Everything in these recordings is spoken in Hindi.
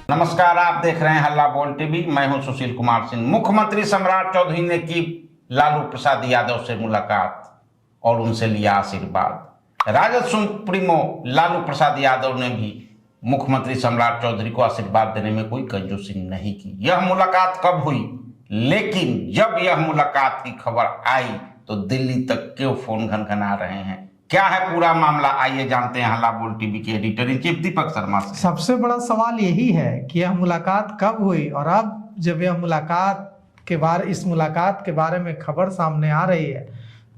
नमस्कार, आप देख रहे हैं हल्ला बोल टीवी। मैं हूं सुशील कुमार सिंह। मुख्यमंत्री सम्राट चौधरी ने की लालू प्रसाद यादव से मुलाकात और उनसे लिया आशीर्वाद। राजद सुप्रीमो लालू प्रसाद यादव ने भी मुख्यमंत्री सम्राट चौधरी को आशीर्वाद देने में कोई कंजूसी नहीं की। यह मुलाकात कब हुई, लेकिन जब यह मुलाकात की खबर आई तो दिल्ली तक क्यों फोन घनघना रहे हैं? क्या है पूरा मामला, आइए जानते हैं हल्ला बोल टीवी के editor in chief Deepak Sharma से। सबसे बड़ा सवाल यही है कि यह मुलाकात कब हुई, और अब जब यह इस मुलाकात के बारे में खबर सामने आ रही है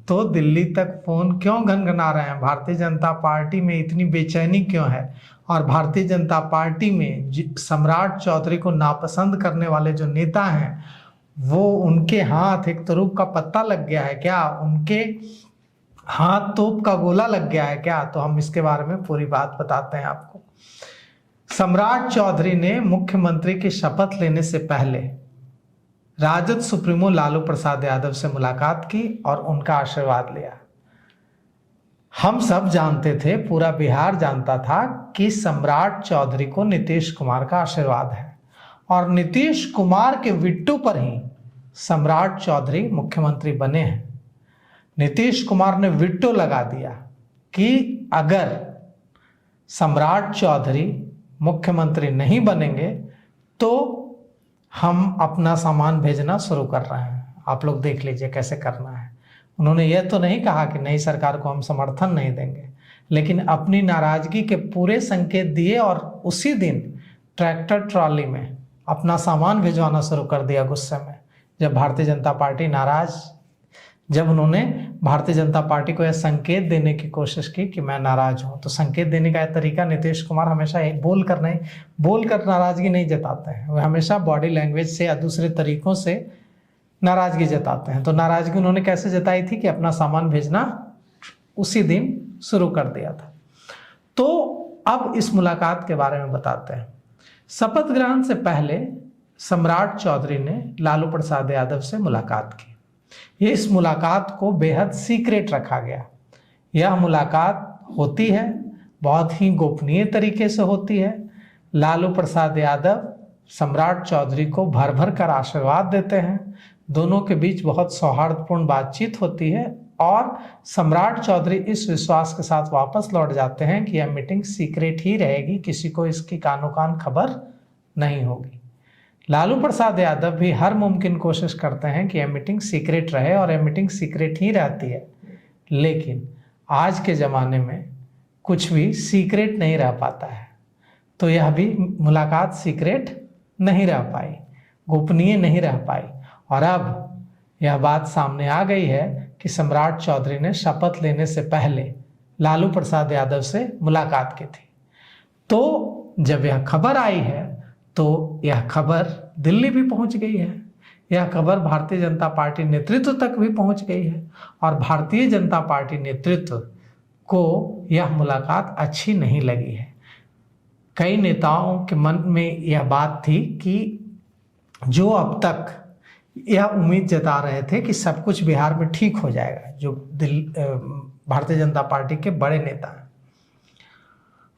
तो दिल्ली तक फोन क्यों घनघना रहे हैं? भारतीय जनता पार्टी में इतनी बेचैनी क्यों है? और भारतीय जनता पार्टी में सम्राट चौधरी को नापसंद करने वाले जो नेता हैं वो उनके हाथ एक तुरुप का पत्ता लग गया है क्या? उनके हाथ तोप का गोला लग गया है क्या? तो हम इसके बारे में पूरी बात बताते हैं आपको। सम्राट चौधरी ने मुख्यमंत्री की शपथ लेने से पहले राजद सुप्रीमो लालू प्रसाद यादव से मुलाकात की और उनका आशीर्वाद लिया। हम सब जानते थे, पूरा बिहार जानता था कि सम्राट चौधरी को नीतीश कुमार का आशीर्वाद है और नीतीश कुमार के विट्टू पर ही सम्राट चौधरी मुख्यमंत्री बने हैं। नीतीश कुमार ने विट्टो लगा दिया कि अगर सम्राट चौधरी मुख्यमंत्री नहीं बनेंगे तो हम अपना सामान भेजना शुरू कर रहे हैं, आप लोग देख लीजिए कैसे करना है। उन्होंने यह तो नहीं कहा कि नई सरकार को हम समर्थन नहीं देंगे, लेकिन अपनी नाराजगी के पूरे संकेत दिए और उसी दिन ट्रैक्टर ट्रॉली में अपना सामान भिजवाना शुरू कर दिया गुस्से में। जब उन्होंने भारतीय जनता पार्टी को यह संकेत देने की कोशिश की कि मैं नाराज हूं, तो संकेत देने का तरीका नीतीश कुमार हमेशा बोल कर नाराजगी नहीं जताते हैं। वे हमेशा बॉडी लैंग्वेज से या दूसरे तरीकों से नाराजगी जताते हैं। तो नाराजगी उन्होंने कैसे जताई थी कि अपना सामान भेजना उसी दिन शुरू कर दिया था। तो अब इस मुलाकात के बारे में बताते हैं। शपथ ग्रहण से पहले सम्राट चौधरी ने लालू प्रसाद यादव से मुलाकात की। इस मुलाकात को बेहद सीक्रेट रखा गया। यह मुलाकात होती है बहुत ही गोपनीय तरीके से होती है। लालू प्रसाद यादव सम्राट चौधरी को भर भर कर आशीर्वाद देते हैं। दोनों के बीच बहुत सौहार्दपूर्ण बातचीत होती है और सम्राट चौधरी इस विश्वास के साथ वापस लौट जाते हैं कि यह मीटिंग सीक्रेट ही रहेगी, किसी को इसकी कानो कान खबर नहीं होगी। लालू प्रसाद यादव भी हर मुमकिन कोशिश करते हैं कि यह मीटिंग सीक्रेट रहे और यह मीटिंग सीक्रेट ही रहती है, लेकिन आज के ज़माने में कुछ भी सीक्रेट नहीं रह पाता है। तो यह भी मुलाकात सीक्रेट नहीं रह पाई, गोपनीय नहीं रह पाई। और अब यह बात सामने आ गई है कि सम्राट चौधरी ने शपथ लेने से पहले लालू प्रसाद यादव से मुलाकात की थी। तो जब यह खबर आई है तो यह खबर दिल्ली भी पहुंच गई है। यह खबर भारतीय जनता पार्टी नेतृत्व तक भी पहुंच गई है और भारतीय जनता पार्टी नेतृत्व को यह मुलाकात अच्छी नहीं लगी है। कई नेताओं के मन में यह बात थी कि जो अब तक यह उम्मीद जता रहे थे कि सब कुछ बिहार में ठीक हो जाएगा, जो भारतीय जनता पार्टी के बड़े नेता हैं,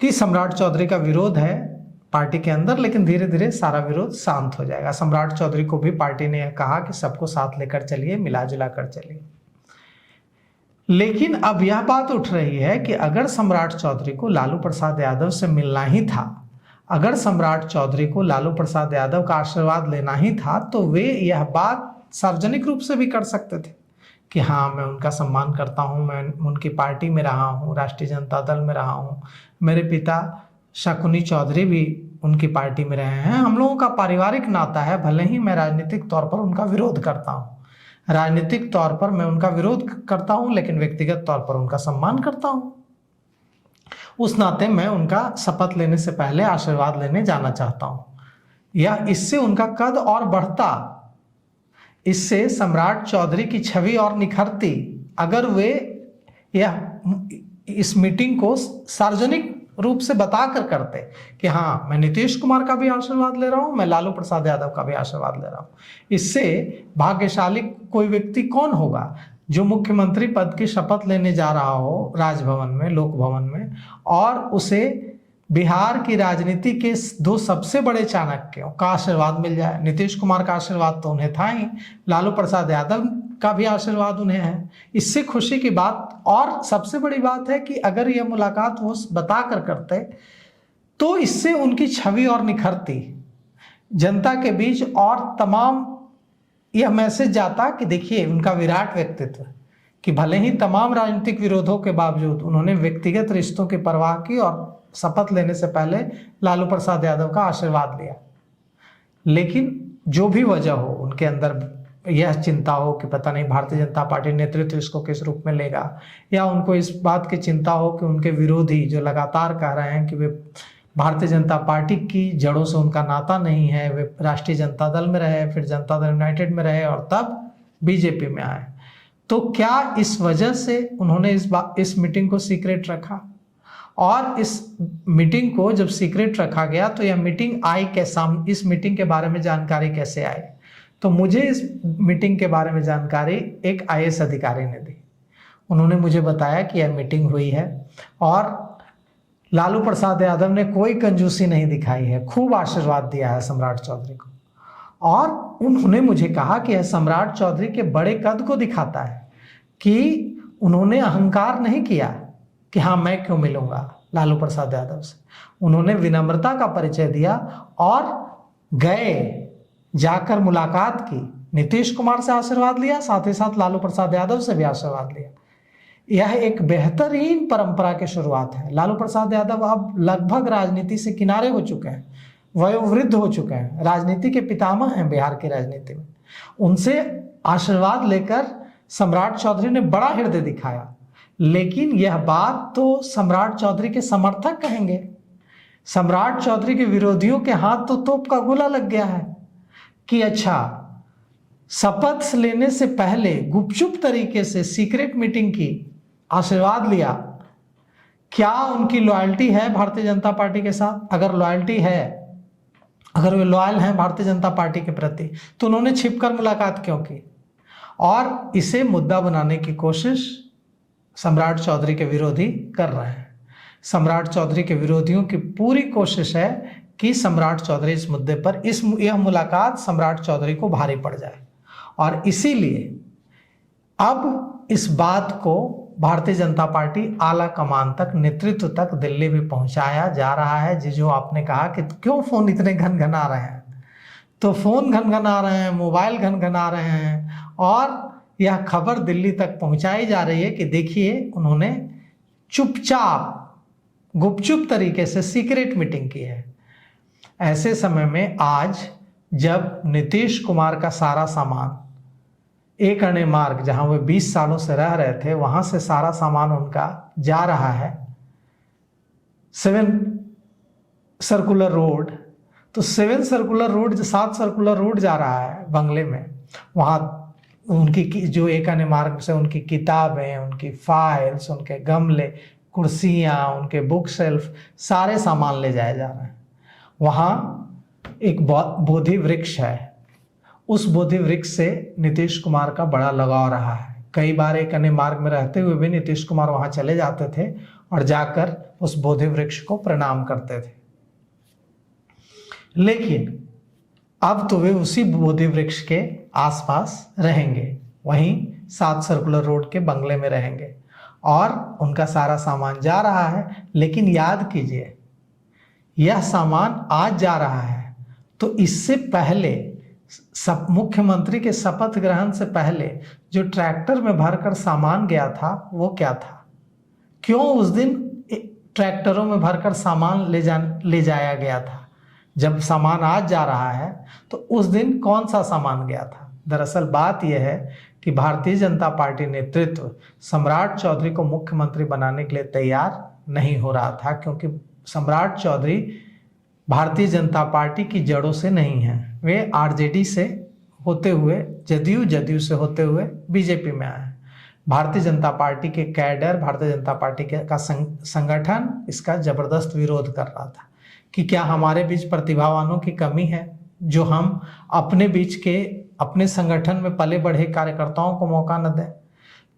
कि सम्राट चौधरी का विरोध है पार्टी के अंदर, लेकिन धीरे धीरे सारा विरोध शांत हो जाएगा। सम्राट चौधरी को भी पार्टी ने कहा कि सबको साथ लेकर चलिए, मिला जुला कर चलिए। लेकिन अब यह बात उठ रही है कि अगर सम्राट चौधरी को लालू प्रसाद यादव से मिलना ही था, अगर सम्राट चौधरी को लालू प्रसाद यादव का आशीर्वाद लेना ही था, तो वे यह बात सार्वजनिक रूप से भी कर सकते थे कि हाँ, मैं उनका सम्मान करता हूँ, मैं उनकी पार्टी में रहा हूँ, राष्ट्रीय जनता दल में रहा हूँ, मेरे पिता शकुनी चौधरी भी उनकी पार्टी में रहे हैं, हम लोगों का पारिवारिक नाता है। भले ही मैं राजनीतिक तौर पर उनका विरोध करता हूँ, राजनीतिक तौर पर मैं उनका विरोध करता हूँ, लेकिन व्यक्तिगत तौर पर उनका सम्मान करता हूँ। उस नाते मैं उनका शपथ लेने से पहले आशीर्वाद लेने जाना चाहता हूँ, या इससे उनका कद और बढ़ता, इससे सम्राट चौधरी की छवि और निखरती अगर वे इस मीटिंग को सार्वजनिक रूप से बताकर करते कि हाँ, मैं नीतीश कुमार का भी आशीर्वाद ले रहा हूं, मैं लालू प्रसाद यादव का भी आशीर्वाद ले रहा हूं। इससे भाग्यशाली कोई व्यक्ति कौन होगा जो मुख्यमंत्री पद की शपथ लेने जा रहा हो राजभवन में, लोक भवन में, और उसे बिहार की राजनीति के दो सबसे बड़े चाणक्यों का आशीर्वाद मिल जाए। नीतीश कुमार का आशीर्वाद तो उन्हें था ही, लालू प्रसाद यादव का भी आशीर्वाद उन्हें है। इससे खुशी की बात और सबसे बड़ी बात है कि अगर यह मुलाकात वो बता कर करते तो इससे उनकी छवि और निखरती जनता के बीच, और तमाम यह मैसेज जाता कि देखिए उनका विराट व्यक्तित्व, कि भले ही तमाम राजनीतिक विरोधों के बावजूद उन्होंने व्यक्तिगत रिश्तों की परवाह की और शपथ लेने से पहले लालू प्रसाद यादव का आशीर्वाद लिया। लेकिन जो भी वजह हो, उनके अंदर यह चिंता हो कि पता नहीं भारतीय जनता पार्टी नेतृत्व इसको किस रूप में लेगा, या उनको इस बात की चिंता हो कि उनके विरोधी जो लगातार कह रहे हैं कि वे भारतीय जनता पार्टी की जड़ों से उनका नाता नहीं है, वे राष्ट्रीय जनता दल में रहे, फिर जनता दल यूनाइटेड में रहे और तब बीजेपी में आए, तो क्या इस वजह से उन्होंने इस मीटिंग को सीक्रेट रखा? और इस मीटिंग को जब सीक्रेट रखा गया तो यह मीटिंग आई कैसे, इस मीटिंग के बारे में जानकारी कैसे आई? तो मुझे इस मीटिंग के बारे में जानकारी एक IAS अधिकारी ने दी। उन्होंने मुझे बताया कि यह मीटिंग हुई है और लालू प्रसाद यादव ने कोई कंजूसी नहीं दिखाई है, खूब आशीर्वाद दिया है सम्राट चौधरी को। और उन्होंने मुझे कहा कि यह सम्राट चौधरी के बड़े कद को दिखाता है कि उन्होंने अहंकार नहीं किया कि हाँ मैं क्यों मिलूंगा लालू प्रसाद यादव से। उन्होंने विनम्रता का परिचय दिया और गए, जाकर मुलाकात की, नीतीश कुमार से आशीर्वाद लिया, साथ ही साथ लालू प्रसाद यादव से भी आशीर्वाद लिया। यह एक बेहतरीन परंपरा की शुरुआत है। लालू प्रसाद यादव अब लगभग राजनीति से किनारे हो चुके हैं, वयोवृद्ध हो चुके हैं, राजनीति के पितामह हैं बिहार की राजनीति में। उनसे आशीर्वाद लेकर सम्राट चौधरी ने बड़ा हृदय दिखाया। लेकिन यह बात तो सम्राट चौधरी के समर्थक कहेंगे, सम्राट चौधरी के विरोधियों के हाथ तो तोप का गोला लग गया है कि अच्छा, शपथ लेने से पहले गुपचुप तरीके से सीक्रेट मीटिंग की, आशीर्वाद लिया, क्या उनकी लॉयल्टी है भारतीय जनता पार्टी के साथ? अगर लॉयल्टी है, अगर वे लॉयल हैं भारतीय जनता पार्टी के प्रति, तो उन्होंने छिपकर मुलाकात क्यों की? और इसे मुद्दा बनाने की कोशिश सम्राट चौधरी के विरोधी कर रहे हैं। सम्राट चौधरी के विरोधियों की पूरी कोशिश है कि सम्राट चौधरी इस मुद्दे पर, यह मुलाकात सम्राट चौधरी को भारी पड़ जाए। और इसीलिए अब इस बात को भारतीय जनता पार्टी आला कमान तक, नेतृत्व तक दिल्ली में पहुंचाया जा रहा है। जो आपने कहा कि क्यों फोन इतने घनघना रहे हैं, तो फोन घनघना रहे हैं, मोबाइल घनघना रहे हैं, और यह खबर दिल्ली तक पहुंचाई जा रही है कि देखिए उन्होंने चुपचाप गुपचुप तरीके से सीक्रेट मीटिंग की है। ऐसे समय में आज जब नीतीश कुमार का सारा सामान, एक अणे मार्ग जहां वे 20 सालों से रह रहे थे, वहां से सारा सामान उनका जा रहा है 7 सर्कुलर रोड, तो 7 सर्कुलर रोड, 7 सर्कुलर रोड जा रहा है बंगले में। वहां उनकी जो एक अणे मार्ग से उनकी किताबें, उनकी फाइल्स, उनके गमले, कुर्सियां, उनके बुक शेल्फ, सारे सामान ले जाए जा रहे हैं। वहाँ एक बोधि वृक्ष है, उस बोधि वृक्ष से नीतीश कुमार का बड़ा लगाव रहा है। कई बार एक अन्य मार्ग में रहते हुए भी नीतीश कुमार वहाँ चले जाते थे और जाकर उस बोधि वृक्ष को प्रणाम करते थे। लेकिन अब तो वे उसी बोधि वृक्ष के आसपास रहेंगे, वहीं 7 सर्कुलर रोड के बंगले में रहेंगे और उनका सारा सामान जा रहा है। लेकिन याद कीजिए, यह सामान आज जा रहा है तो इससे पहले मुख्यमंत्री के शपथ ग्रहण से पहले जो ट्रैक्टर में भरकर सामान गया था वो क्या था? क्यों उस दिन ट्रैक्टरों में भरकर सामान ले जाया गया था? जब सामान आज जा रहा है तो उस दिन कौन सा सामान गया था? दरअसल बात यह है कि भारतीय जनता पार्टी नेतृत्व सम्राट चौधरी को मुख्यमंत्री बनाने के लिए तैयार नहीं हो रहा था, क्योंकि सम्राट चौधरी भारतीय जनता पार्टी की जड़ों से नहीं हैं। वे आरजेडी से होते हुए, जदयू से होते हुए बीजेपी में आए। भारतीय जनता पार्टी के कैडर, भारतीय जनता पार्टी का संगठन इसका जबरदस्त विरोध कर रहा था कि क्या हमारे बीच प्रतिभावानों की कमी है जो हम अपने बीच के, अपने संगठन में पले बढ़े कार्यकर्ताओं को मौका न दें।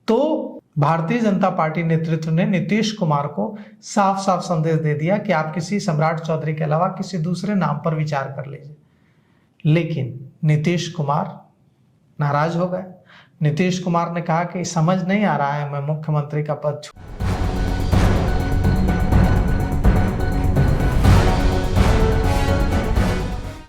तो भारतीय जनता पार्टी नेतृत्व ने नीतीश कुमार को साफ साफ संदेश दे दिया कि आप किसी सम्राट चौधरी के अलावा किसी दूसरे नाम पर विचार कर लीजिए। लेकिन नीतीश कुमार नाराज हो गए। नीतीश कुमार ने कहा कि समझ नहीं आ रहा है मैं मुख्यमंत्री का पद